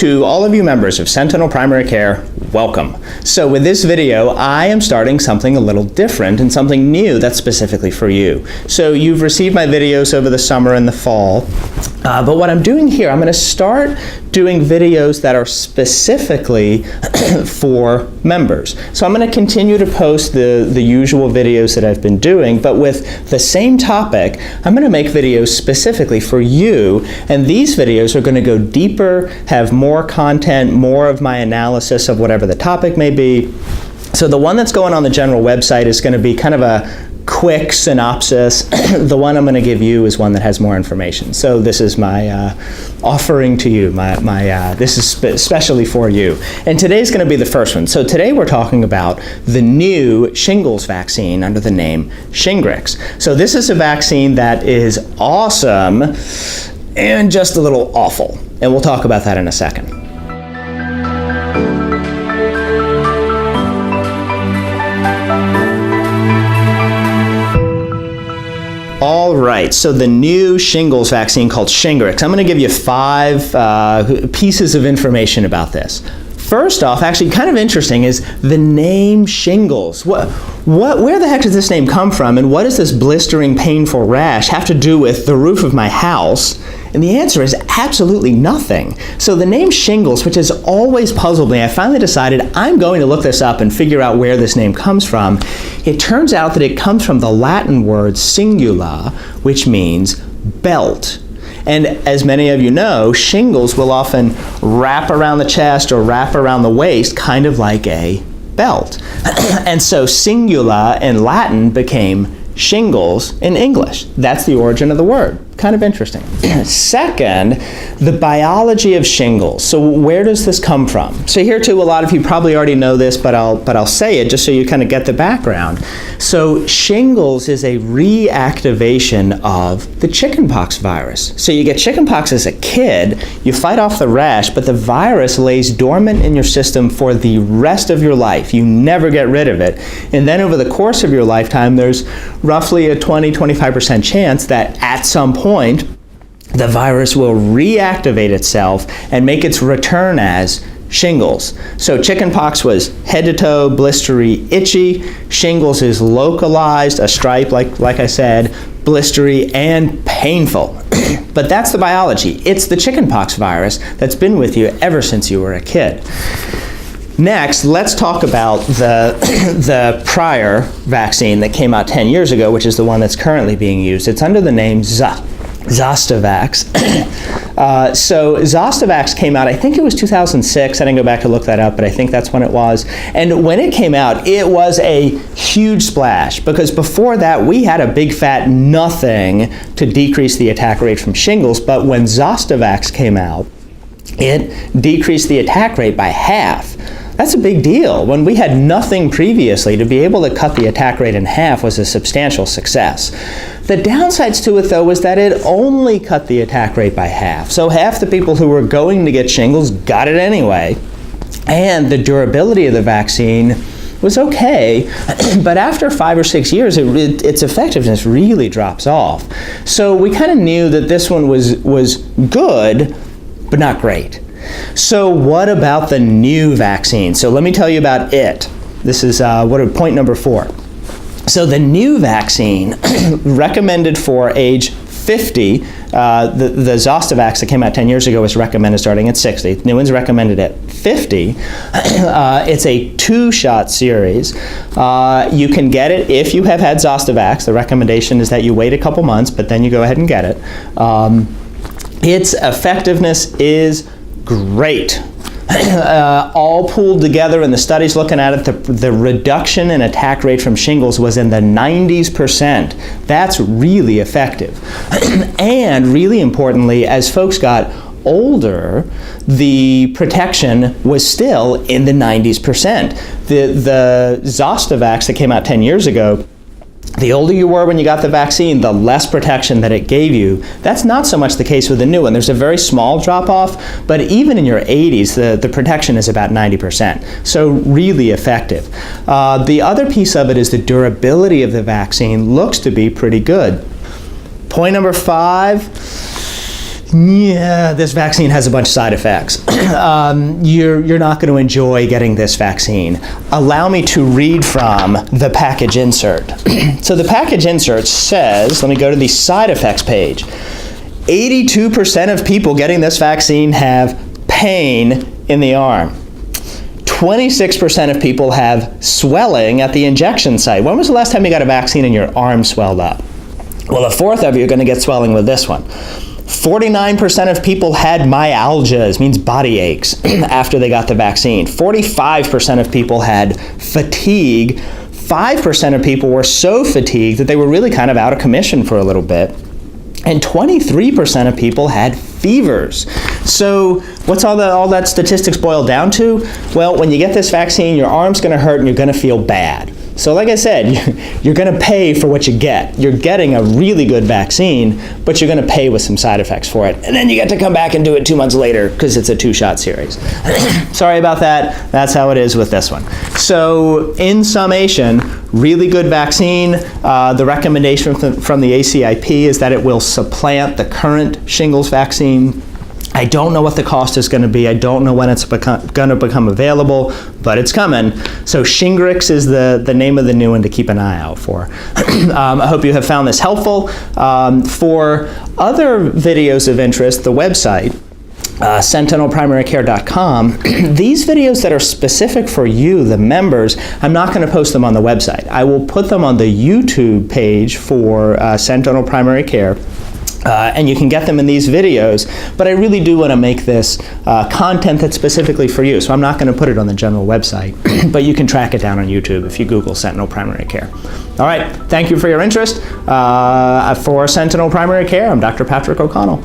To all of you members of Sentinel Primary Care, welcome. So with this video, I am starting something a little different and something new that's specifically for you. So you've received my videos over the summer and the fall, but what I'm doing here, I'm going to start doing videos that are specifically for members. So I'm going to continue to post the usual videos that I've been doing, but with the same topic, I'm going to make videos specifically for you, and these videos are going to go deeper, have more content, more of my analysis of whatever the topic may be. So the one that's going on the general website is going to be kind of a quick synopsis. The one I'm going to give you is one that has more information. So this is my offering to you. This is especially for you. And today's going to be the first one. So today we're talking about the new shingles vaccine under the name Shingrix. So this is a vaccine that is awesome and just a little awful. And we'll talk about that in a second. All right, so the new shingles vaccine called Shingrix. I'm going to give you 5 pieces of information about this. First off, actually kind of interesting, is the name shingles. Where the heck does this name come from, and what does this blistering, painful rash have to do with the roof of my house? And the answer is absolutely nothing. So the name shingles, which has always puzzled me, I finally decided I'm going to look this up and figure out where this name comes from. It turns out that it comes from the Latin word singula, which means belt. And as many of you know, shingles will often wrap around the chest or wrap around the waist, kind of like a belt. And so singula in Latin became shingles in English. That's the origin of the word. Kind of interesting. Second, the biology of shingles. So where does this come from? So here too, a lot of you probably already know this, but I'll say it just so you kind of get the background. So shingles is a reactivation of the chickenpox virus. So you get chickenpox as a kid, you fight off the rash, but the virus lays dormant in your system for the rest of your life. You never get rid of it. And then over the course of your lifetime, there's roughly a 20-25% chance that at some point, the virus will reactivate itself and make its return as shingles. So chickenpox was head to toe, blistery, itchy. Shingles is localized, a stripe, like I said, blistery and painful. But that's the biology. It's the chickenpox virus that's been with you ever since you were a kid. Next, let's talk about the prior vaccine that came out 10 years ago, which is the one that's currently being used. It's under the name Zostavax. So Zostavax came out, I think it was 2006. I didn't go back to look that up, but I think that's when it was. And when it came out, it was a huge splash, because before that, we had a big fat nothing to decrease the attack rate from shingles. But when Zostavax came out, it decreased the attack rate by half. That's a big deal. When we had nothing previously, to be able to cut the attack rate in half was a substantial success. The downsides to it, though, was that it only cut the attack rate by half. So half the people who were going to get shingles got it anyway. And the durability of the vaccine was okay, but after 5 or 6 years, its effectiveness really drops off. So we kind of knew that this one was good, but not great. So what about the new vaccine? So let me tell you about it. This is point number 4. So the new vaccine recommended for age 50, the Zostavax that came out 10 years ago was recommended starting at 60. New one's recommended at 50. It's a 2-shot series. You can get it if you have had Zostavax. The recommendation is that you wait a couple months, but then you go ahead and get it. Its effectiveness is great. All pooled together in the studies looking at it, the reduction in attack rate from shingles was in the 90%. That's really effective. And really importantly, as folks got older, the protection was still in the 90%. The Zostavax that came out 10 years ago, the older you were when you got the vaccine, the less protection that it gave you. That's not so much the case with the new one. There's a very small drop-off, but even in your 80s, the protection is about 90%. So really effective. The other piece of it is the durability of the vaccine looks to be pretty good. Point number 5, yeah, this vaccine has a bunch of side effects. You're not going to enjoy getting this vaccine. Allow me to read from the package insert. So the package insert says, let me go to the side effects page. 82% of people getting this vaccine have pain in the arm. 26% of people have swelling at the injection site. When was the last time you got a vaccine and your arm swelled up? Well, a fourth of you are going to get swelling with this one. 49% of people had myalgias, means body aches, after they got the vaccine. 45% of people had fatigue. 5% of people were so fatigued that they were really kind of out of commission for a little bit. And 23% of people had fevers. So what's all that statistics boil down to? Well, when you get this vaccine, your arm's going to hurt and you're going to feel bad. So like I said, you're going to pay for what you get. You're getting a really good vaccine, but you're going to pay with some side effects for it. And then you get to come back and do it 2 months later because it's a 2-shot series. Sorry about that. That's how it is with this one. So in summation, really good vaccine. The recommendation from the ACIP is that it will supplant the current shingles vaccine. I don't know what the cost is going to be. I don't know when it's going to become available, but it's coming. So Shingrix is the name of the new one to keep an eye out for. I hope you have found this helpful. For other videos of interest, the website, sentinelprimarycare.com, these videos that are specific for you, the members, I'm not going to post them on the website. I will put them on the YouTube page for Sentinel Primary Care. And you can get them in these videos, but I really do want to make this content that's specifically for you, so I'm not going to put it on the general website, but you can track it down on YouTube if you Google Sentinel Primary Care. All right, thank you for your interest. For Sentinel Primary Care, I'm Dr. Patrick O'Connell.